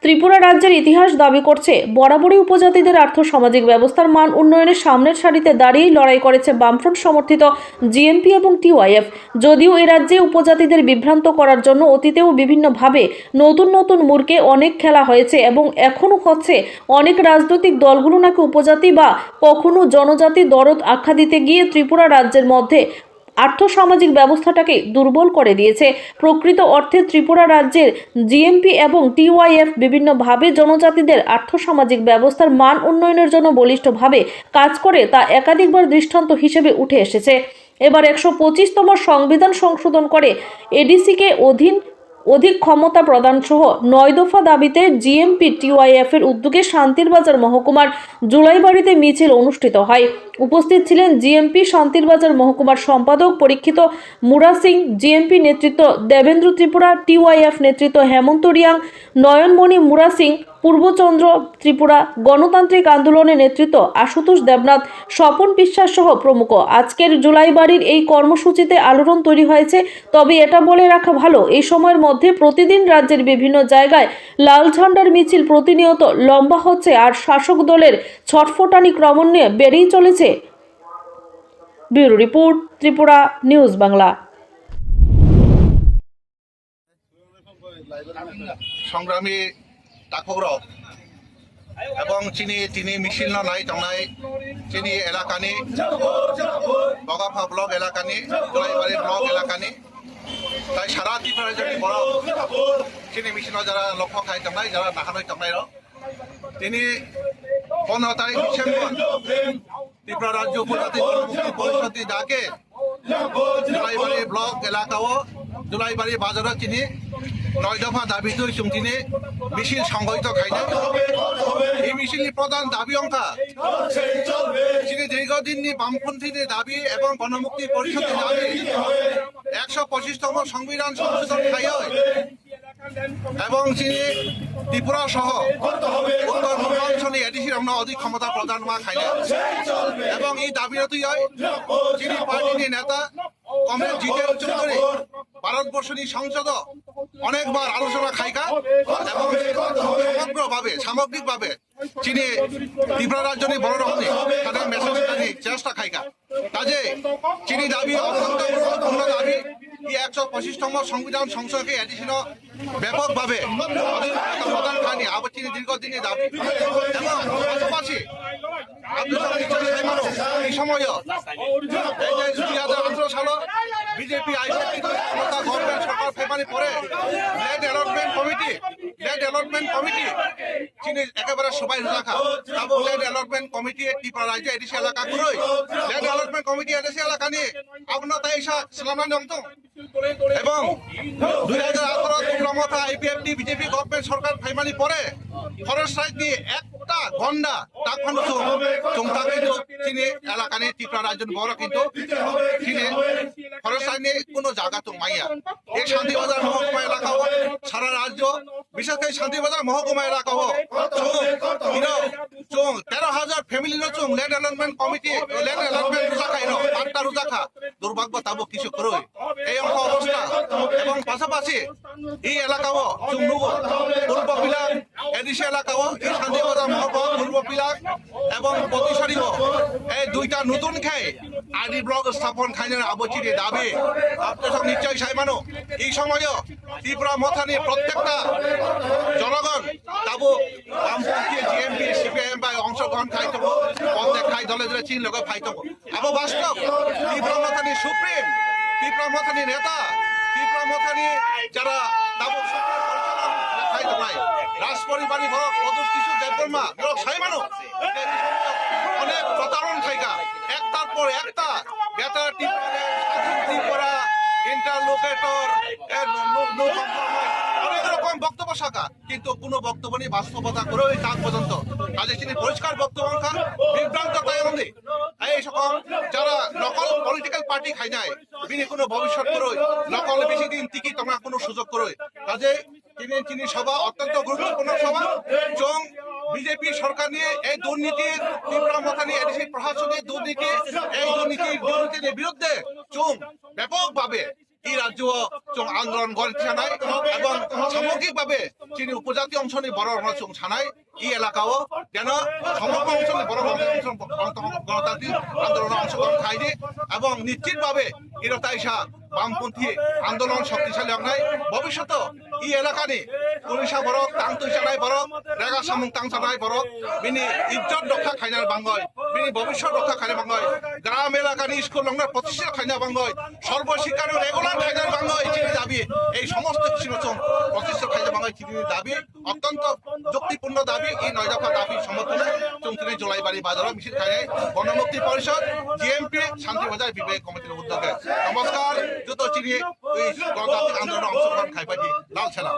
ত্রিপুরা রাজ্যের ইতিহাস দাবি করছে বরাবরই উপজাতিদের আর্থ-সামাজিক ব্যবস্থার মান উন্নয়নের সামনের সারিতে দাঁড়িয়েই লড়াই করেছে বামফ্রন্ট সমর্থিত জিএমপি এবং টিওয়াইএফ। যদিও এ রাজ্যে উপজাতিদের বিভ্রান্ত করার জন্য অতীতেও বিভিন্নভাবে নতুন মূর্খে অনেক খেলা হয়েছে এবং এখনও হচ্ছে। অনেক রাজনৈতিক দলগুলো নাকি উপজাতি বা কখনো জনজাতি দরদ আখ্যা দিতে গিয়ে ত্রিপুরা রাজ্যের মধ্যে আর্থ-সামাজিক ব্যবস্থাটাকে দুর্বল করে দিয়েছে। প্রকৃত অর্থে ত্রিপুরা রাজ্যের জিএমপি এবং টিওয়াইএফ বিভিন্নভাবে জনজাতিদের আর্থ-সামাজিক ব্যবস্থার মান উন্নয়নের জন্য বলিষ্ঠভাবে কাজ করে তা একাধিকবার দৃষ্টান্ত হিসেবে উঠে এসেছে। এবার 125তম সংবিধান সংশোধন করে এডিসিকে অধিক ক্ষমতা প্রদান সহ 9 দফা দাবিতে জিএমপি টিওয়াইএফ এর উদ্যোগে শান্তিরবাজার মহকুমার জুলাইবাড়িতে মিছিল অনুষ্ঠিত হয়। উপস্থিত ছিলেন জিএমপি শান্তিরবাজার মহকুমার সম্পাদক পরীক্ষিত মুরা সিং, জিএমপি নেতৃত্ব দেবেন্দ্র ত্রিপুরা, টিওয়াইএফ নেতৃত্ব হেমন্ত রিয়াং, নয়নমণি মুরা সিং, পূর্বচন্দ্র ত্রিপুরা, গণতান্ত্রিক আন্দোলনের নেতৃত্ব আশুতোষ দেবনাথ, স্বপন বিশ্বাস সহ প্রমুখ। আজকের জুলাইবাড়ির এই কর্মসূচিতে আলোড়ন তৈরি হয়েছে। তবে এটা বলে রাখা ভালো, এই সময়ের মধ্যে প্রতিদিন রাজ্যের বিভিন্ন জায়গায় লাল ঝান্ডার মিছিল প্রতিনিয়ত লম্বা হচ্ছে আর শাসক দলের ছটফটানি ক্রমান্বয়ে বেড়েই চলেছে। Bureau report, Tripura news Bangla. সংগ্রামী তাকগ্রহ এবং চিনি মিছিল নাই তংनाय চিনি এলাকানি বগাফা ব্লক এলাকানি জলাইবাড়ি ব্লক এলাকানি তাই সারা ত্রিপুরা রাজ্যनि বড় চিনি মিছিল যারা লক্ষ্য খাই তংनाय যারা নাহানৈ তংनाय তিনি 15 তারিখ ডিসেম্বর ত্রিপুরা রাজ্য উপজাতি গণমুক্তি পরিষদ ডাকে জলাইবাড়ি ব্লক এলাকাও জলাইবাড়ি বাজারত চিনি 9 দফা দাবি তুই চুমতিনি মিছিল সংগঠিত খাইনা এই মিছিলনি প্রধান দাবি অংকা চিনি দীর্ঘদিননি বামপন্থীদের দাবি এবং গণমুক্তি পরিষদের দাবি 125তম সংবিধান সংশোধন খাইয় এবং চিনি ত্রিপুরা সহ উত্তর পূর্বাঞ্চলে এডিসির আমরা অধিক ক্ষমতা প্রদান মা খাইনা এবং এই দাবির তুই চিনি পার্টির নেতা কমরেড জিতেন চৌধুরী ভারতবর্ষনী সংসদ অনেকবার আলোচনা খাইকা এবং সমগ্রভাবে সামগ্রিকভাবে চীনে ত্রিপুরা রাজ্যনি বড় রকমই তাদের মেসেজ চেষ্টা খাইকা কাজে চিনি দাবি অত্যন্ত গুরুত্বপূর্ণ দাবি এই 125তম সংবিধান সংশোধনকে এডিশন ব্যাপকভাবে প্রদান খায়নি আবার চিনি দীর্ঘদিনের দাবি এবং পাশাপাশি এই সময় 2018 সাল বিজেপি গভর্নমেন্ট সরকার ফেব্রুয়ারি পরে ল্যান্ড অ্যালটমেন্ট কমিটি চীনে একেবারে সবাই রাখা তাবো ল্যান্ড অ্যালটমেন্ট কমিটি ত্রিপুরা রাজ্য এডিসি এলাকা করই ল্যান্ড অ্যালটমেন্ট কমিটি এডিসি এলাকা নিয়ে আপনার তাই সালামানি অংতং এবং 2018 ত্রিপুরা আইপিএফটি বিজেপি গভর্নমেন্ট সরকার ফেব্রুয়ারি পরে ফরেস্ট রাইট নিয়ে একটা গন্ডা ডাকফানো চমতা কিন্তু চীনে এলাকা নিয়ে ত্রিপুরা রাজ্য বড় কিন্তু চীনে ফরেস্ট রাইট নিয়ে কোনো জায়গা তো মাইয়া এই শান্তিবাজার মহকুমা এলাকা হোক সারা রাজ্য বিশেষ করে শান্তিবাজার মহকুমা এলাকা হোক চুং 13,000 ফ্যামিলি চুং land allotment committee land allotment রুজাখা পাট্টা রুজাখা দুর্ভাগ্য তাবো কিছু করই এই অঙ্ক অবস্থা এবং পাশাপাশি এই এলাকাও চুং নুগো পূর্ব বিলাক এডিসি এলাকাও এই শান্তিবাজার মহকুমা পূর্ব বিলাক এবং প্রতিসারিও এই দুইটা নতুন খাই আইডি ব্লক স্থাপন খাইনের আবচিরে দাবি আপনার নিশ্চয় সাইমানো এই সময়ও ত্রিপুরা মথানি প্রত্যেকটা জনগণ তাবো বামপন্থী জিএমপি সিপিআইএম বা অংশগ্রহণ খাইতব পথে খাই দলে দলে চীন লোক ফাইতব আবো বাস্তব ত্রিপুরা মথানি সুপ্রিম ত্রিপুরা মথানি নেতা ত্রিপুরা মথানি যারা তাবো খাইতব নাই রাজ পরিবারী ভরক মধুর কিশোর দেববর্মা সাইমানো অনেক প্রতারণ খাইকা একটার পর একটা বেতা ত্রিপুরা ইন্টারলোকেটর অনেক রকম বক্তব্য শাখা কিন্তু কোনো বক্তব্য নিয়ে বাস্তবতা করে ওই কাজ পর্যন্ত কাজে তিনি পরিষ্কার বক্তব্য বিভ্রান্ত তাই এই সকল যারা নকল পলিটিক্যাল পার্টি খাই যায় তিনি কোনো ভবিষ্যৎ করে নকল বেশি দিন টিকি তোমরা কোনো সুযোগ করে কাজে তিনি সভা অত্যন্ত গুরুত্বপূর্ণ সভা এবং বিজেপি সরকার নিয়ে এই দুর্নীতির ত্রিপুরা মথানি এডিসি প্রশাসনের দুর্নীতি এই দুর্নীতির বিরুদ্ধে চুং ব্যাপকভাবে ই রাজ্য जों आन्दोलन गरि थानाय এবং সামগ্রিকভাবে চিনি উপজাতি অংশनि बर' जों थानाय ই এলাকাও যেন সমগ্র অঞ্চলে बर' গণতান্ত্রিক আন্দোলনে অংশগ্রহণ খায়নি এবং নিশ্চিতভাবে ইরতাইসা বামপন্থী আন্দোলন শক্তিশালী হনাय ভবিষ্যত ই এলাকাनि উড়িষ্যা बर' तांतुइ जानाय बर' रेगा सामुं तां जानाय बर' बिनि इज्जत रक्षा खायनाय बांगय बिनि भबिष्यत रक्षा खायनाय बांगय ग्राम एलाकानि स्कुल लंना प्रतिष्ठा खायनाय बांगय सर्वशिक्षानि रेगुलार खायनाय बांगय चिनि दाबि এই সমস্ত কিছু প্রতিষ্ঠা খাইতে বাংলায় চিনির দাবি অত্যন্ত যুক্তিপূর্ণ দাবি এই 9 দফা দাবি সমর্থনে 34 জুলাইবাড়ি বাজারে মিছিল খাইনায় গণমুক্তি পরিষদ জিএমপি শান্তিবাজার বিবেক কমিটির উদ্যোগে নমস্কার যত চিনি এই গণতান্ত্রিক আন্দোলনে অংশগ্রহণ খাইবাজি লাল ছেলা